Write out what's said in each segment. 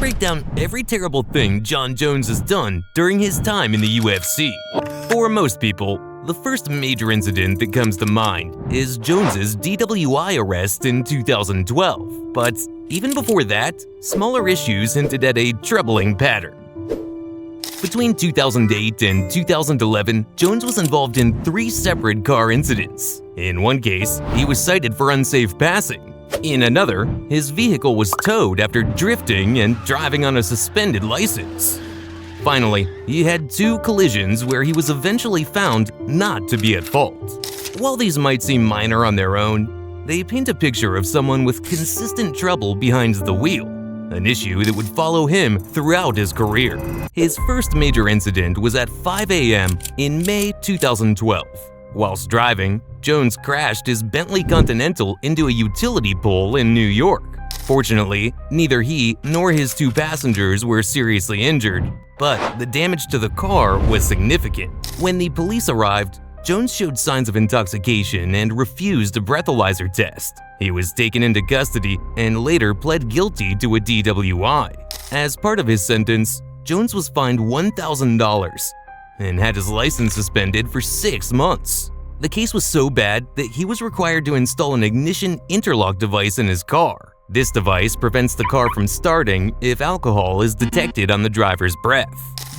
break down every terrible thing Jon Jones has done during his time in the UFC. For most people, the first major incident that comes to mind is Jones's DWI arrest in 2012. But even before that, smaller issues hinted at a troubling pattern. Between 2008 and 2011, Jones was involved in 3 separate car incidents. In one case, he was cited for unsafe passing. In another, his vehicle was towed after drifting and driving on a suspended license. Finally, he had 2 collisions where he was eventually found not to be at fault. While these might seem minor on their own, they paint a picture of someone with consistent trouble behind the wheel, an issue that would follow him throughout his career. His first major incident was at 5 a.m. in May 2012. Whilst driving, Jones crashed his Bentley Continental into a utility pole in New York. Fortunately, neither he nor his 2 passengers were seriously injured, but the damage to the car was significant. When the police arrived, Jones showed signs of intoxication and refused a breathalyzer test. He was taken into custody and later pled guilty to a DWI. As part of his sentence, Jones was fined $1,000 and had his license suspended for 6 months. The case was so bad that he was required to install an ignition interlock device in his car. This device prevents the car from starting if alcohol is detected on the driver's breath.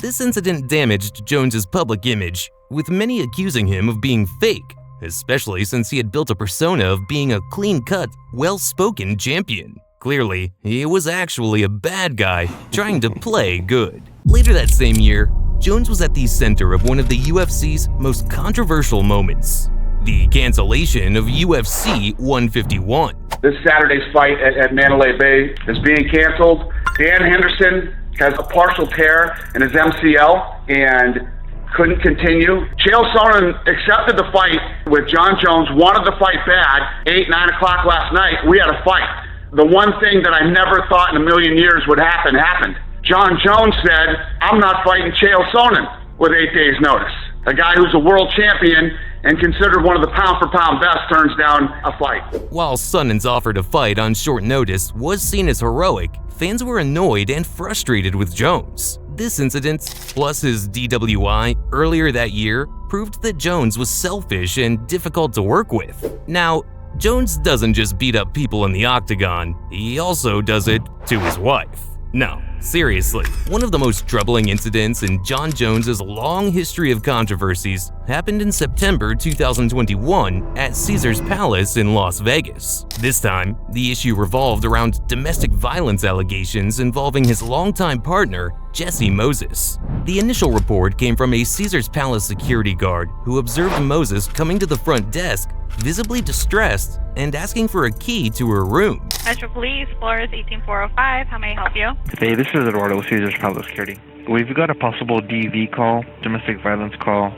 This incident damaged Jones's public image, with many accusing him of being fake, especially since he had built a persona of being a clean-cut, well-spoken champion. Clearly, he was actually a bad guy trying to play good. Later that same year, Jones was at the center of one of the UFC's most controversial moments: the cancellation of UFC 151. This Saturday's fight at Mandalay Bay is being canceled. Dan Henderson has a partial tear in his MCL and couldn't continue. Chael Sonnen accepted the fight with Jon Jones, wanted the fight bad. 9 o'clock last night, we had a fight. The one thing that I never thought in a million years would happen, happened. Jon Jones said, "I'm not fighting Chael Sonnen with 8 days notice." A guy who's a world champion and considered one of the pound-for-pound best turns down a fight. While Sonnen's offer to fight on short notice was seen as heroic, fans were annoyed and frustrated with Jones. This incident, plus his DWI earlier that year, proved that Jones was selfish and difficult to work with. Now, Jones doesn't just beat up people in the octagon, he also does it to his wife. No, seriously, one of the most troubling incidents in Jon Jones's long history of controversies happened in September 2021 at Caesars Palace in Las Vegas. This time, the issue revolved around domestic violence allegations involving his longtime partner, Jesse Moses. The initial report came from a Caesars Palace security guard who observed Moses coming to the front desk, visibly distressed and asking for a key to her room. Metro Police, floor is 18405. How may I help you? Hey, this is Eduardo with Caesars Palace Security. We've got a possible DV call, domestic violence call.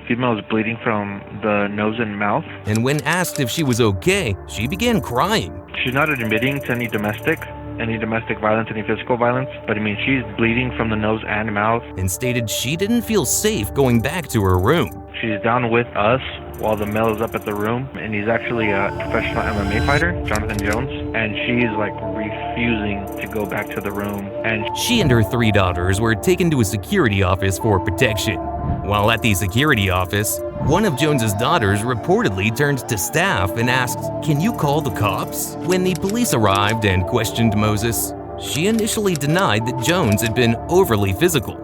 Female is bleeding from the nose and mouth. And when asked if she was okay, she began crying. She's not admitting to any domestic violence, any physical violence, but I mean, she's bleeding from the nose and mouth. And stated she didn't feel safe going back to her room. She's down with us while the male is up at the room, and he's actually a professional MMA fighter, Jon Jones, and she's like refusing to go back to the room. And she and her 3 daughters were taken to a security office for protection. While at the security office, one of Jones's daughters reportedly turned to staff and asked, "Can you call the cops?" When the police arrived and questioned Moses, she initially denied that Jones had been overly physical.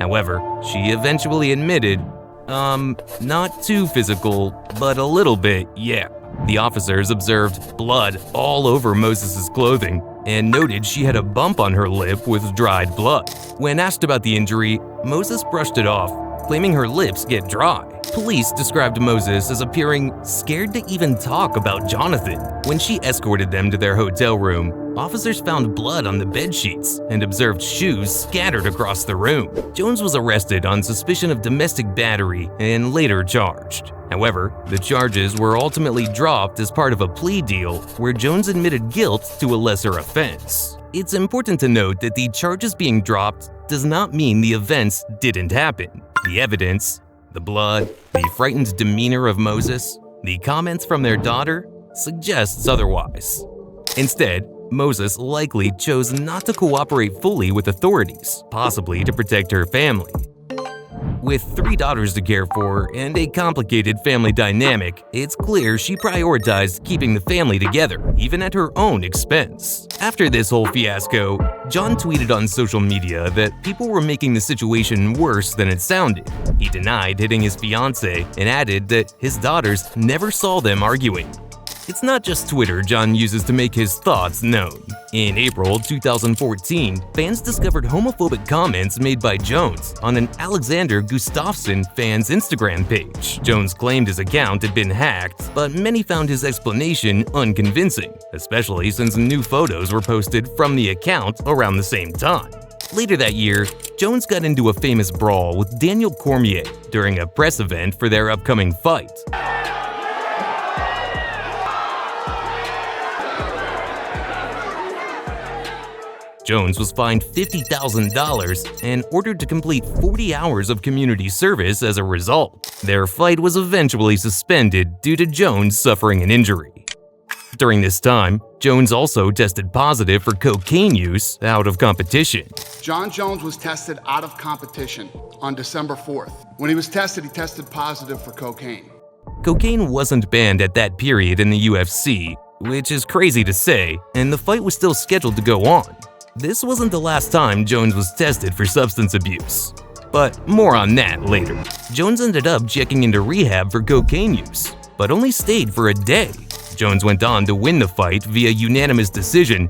However, she eventually admitted, not too physical, but a little bit, yeah. The officers observed blood all over Moses's clothing and noted she had a bump on her lip with dried blood. When asked about the injury, Moses brushed it off, claiming her lips get dry. Police described Moses as appearing scared to even talk about Jonathan. When she escorted them to their hotel room, officers found blood on the bedsheets and observed shoes scattered across the room. Jones was arrested on suspicion of domestic battery and later charged. However, the charges were ultimately dropped as part of a plea deal where Jones admitted guilt to a lesser offense. It's important to note that the charges being dropped does not mean the events didn't happen. The evidence, the blood, the frightened demeanor of Moses, the comments from their daughter suggests otherwise. Instead, Moses likely chose not to cooperate fully with authorities, possibly to protect her family. With 3 daughters to care for and a complicated family dynamic, it's clear she prioritized keeping the family together, even at her own expense. After this whole fiasco, Jon tweeted on social media that people were making the situation worse than it sounded. He denied hitting his fiancée and added that his daughters never saw them arguing. It's not just Twitter Jon uses to make his thoughts known. In April 2014, fans discovered homophobic comments made by Jones on an Alexander Gustafsson fan's Instagram page. Jones claimed his account had been hacked, but many found his explanation unconvincing, especially since new photos were posted from the account around the same time. Later that year, Jones got into a famous brawl with Daniel Cormier during a press event for their upcoming fight. Jones was fined $50,000 and ordered to complete 40 hours of community service as a result. Their fight was eventually suspended due to Jones suffering an injury. During this time, Jones also tested positive for cocaine use out of competition. Jon Jones was tested out of competition on December 4th. When he tested positive for cocaine. Cocaine wasn't banned at that period in the UFC, which is crazy to say, and the fight was still scheduled to go on. This wasn't the last time Jones was tested for substance abuse. But more on that later. Jones ended up checking into rehab for cocaine use, but only stayed for a day. Jones went on to win the fight via unanimous decision,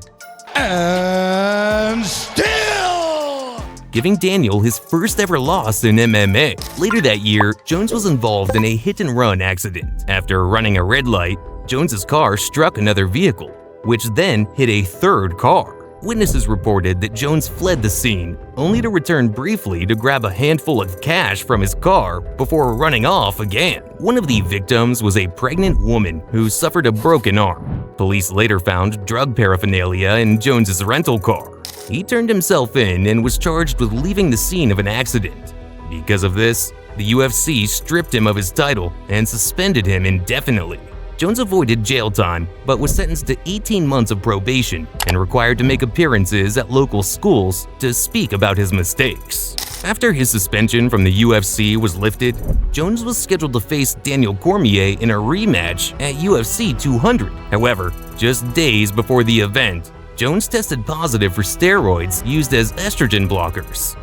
and still giving Daniel his first ever loss in MMA. Later that year, Jones was involved in a hit-and-run accident. After running a red light, Jones's car struck another vehicle, which then hit a third car. Witnesses reported that Jones fled the scene, only to return briefly to grab a handful of cash from his car before running off again. One of the victims was a pregnant woman who suffered a broken arm. Police later found drug paraphernalia in Jones's rental car. He turned himself in and was charged with leaving the scene of an accident. Because of this, the UFC stripped him of his title and suspended him indefinitely. Jones avoided jail time, but was sentenced to 18 months of probation and required to make appearances at local schools to speak about his mistakes. After his suspension from the UFC was lifted, Jones was scheduled to face Daniel Cormier in a rematch at UFC 200. However, just days before the event, Jones tested positive for steroids used as estrogen blockers.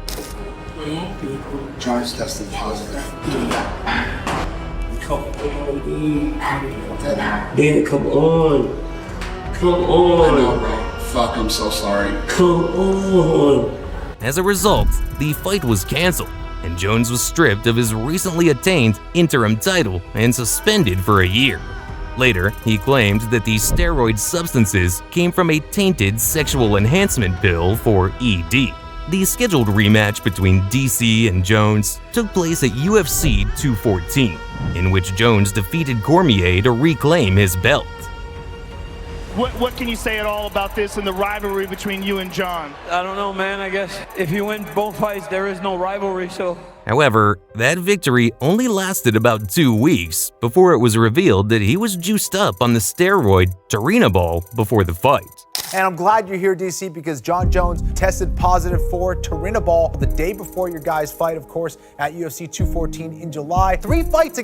Jones tested positive. Come on, Danny, come on. Come on. I know, bro. Fuck, I'm so sorry. Come on. As a result, the fight was canceled, and Jones was stripped of his recently attained interim title and suspended for a year. Later, he claimed that the steroid substances came from a tainted sexual enhancement pill for ED. The scheduled rematch between DC and Jones took place at UFC 214, in which Jones defeated Cormier to reclaim his belt. What can you say at all about this and the rivalry between you and Jon? I don't know, man. I guess if you win both fights, there is no rivalry, so... However, that victory only lasted about 2 weeks before it was revealed that he was juiced up on the steroid Turinabol before the fight. And I'm glad you're here, DC, because Jon Jones tested positive for Turinabol the day before your guys' fight, of course, at UFC 214 in July. 3 fights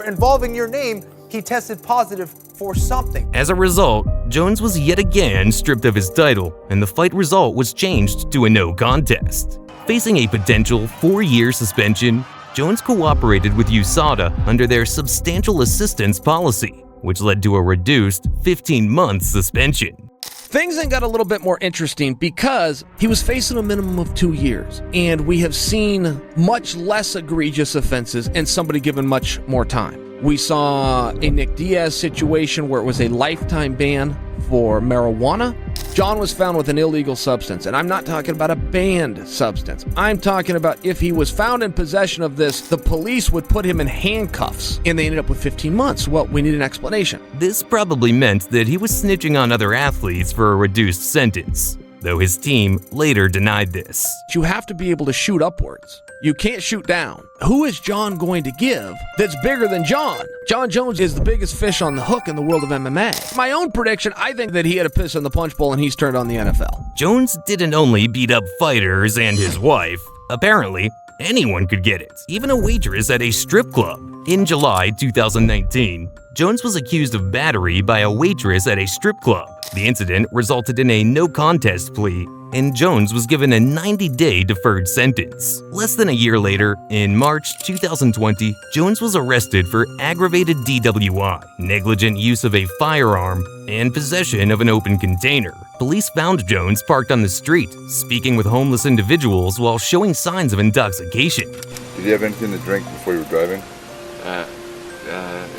involving your name, he tested positive for something. As a result, Jones was yet again stripped of his title, and the fight result was changed to a no contest. Facing a potential 4-year suspension, Jones cooperated with USADA under their substantial assistance policy, which led to a reduced 15-month suspension. Things then got a little bit more interesting because he was facing a minimum of 2 years, and we have seen much less egregious offenses and somebody given much more time. We saw a Nick Diaz situation where it was a lifetime ban for marijuana. Jon was found with an illegal substance, and I'm not talking about a banned substance. I'm talking about if he was found in possession of this, the police would put him in handcuffs, and they ended up with 15 months. Well, we need an explanation. This probably meant that he was snitching on other athletes for a reduced sentence, though his team later denied this. You have to be able to shoot upwards. you can't shoot down. Who is Jon going to give that's bigger than Jon? Jon Jones is the biggest fish on the hook in the world of MMA. My own prediction, I think that he had a piss in the punch bowl and he's turned on the NFL. Jones didn't only beat up fighters and his wife. Apparently, anyone could get it, even a waitress at a strip club. In July 2019, Jones was accused of battery by a waitress at a strip club. The incident resulted in a no-contest plea, and Jones was given a 90-day deferred sentence. Less than a year later, in March 2020, Jones was arrested for aggravated DWI, negligent use of a firearm, and possession of an open container. Police found Jones parked on the street, speaking with homeless individuals while showing signs of intoxication. Did you have anything to drink before you were driving?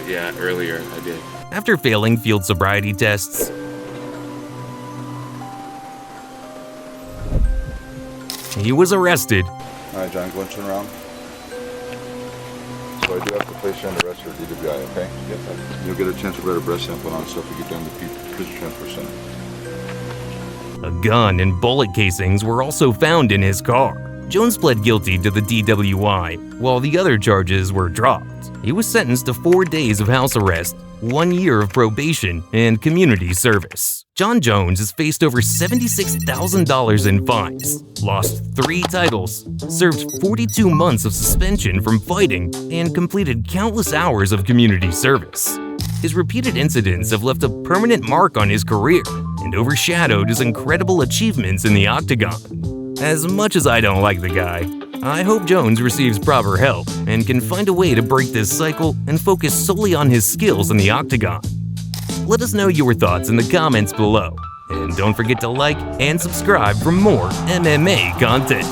Yeah, earlier I did. After failing field sobriety tests, he was arrested. All right, John, go and turn around. So I do have to place you under arrest for DWI, okay? Yes, you'll get a chance to write a breath sample on stuff to get down to the prison transfer center. A gun and bullet casings were also found in his car. Jones pled guilty to the DWI, while the other charges were dropped. He was sentenced to 4 days of house arrest, 1 year of probation, and community service. Jon Jones has faced over $76,000 in fines, lost 3 titles, served 42 months of suspension from fighting, and completed countless hours of community service. His repeated incidents have left a permanent mark on his career and overshadowed his incredible achievements in the octagon. As much as I don't like the guy, I hope Jones receives proper help and can find a way to break this cycle and focus solely on his skills in the octagon. Let us know your thoughts in the comments below, and don't forget to like and subscribe for more MMA content.